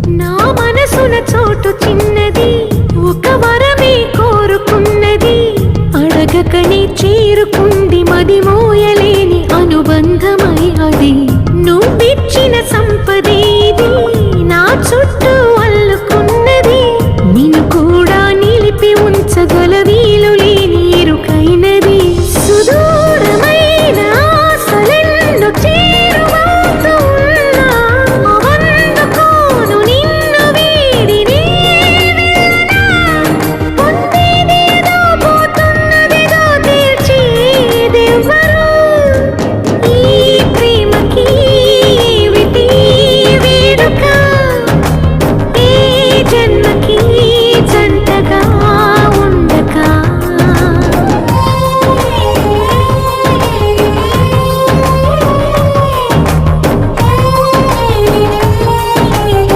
నా మనసున చోటు చిన్నది, ఒక వరమే కోరుకున్నది. అడగకనే చేరుకుంది మది మోయలేని అనుబంధమై అది. నువ్విచ్చిన సంపదే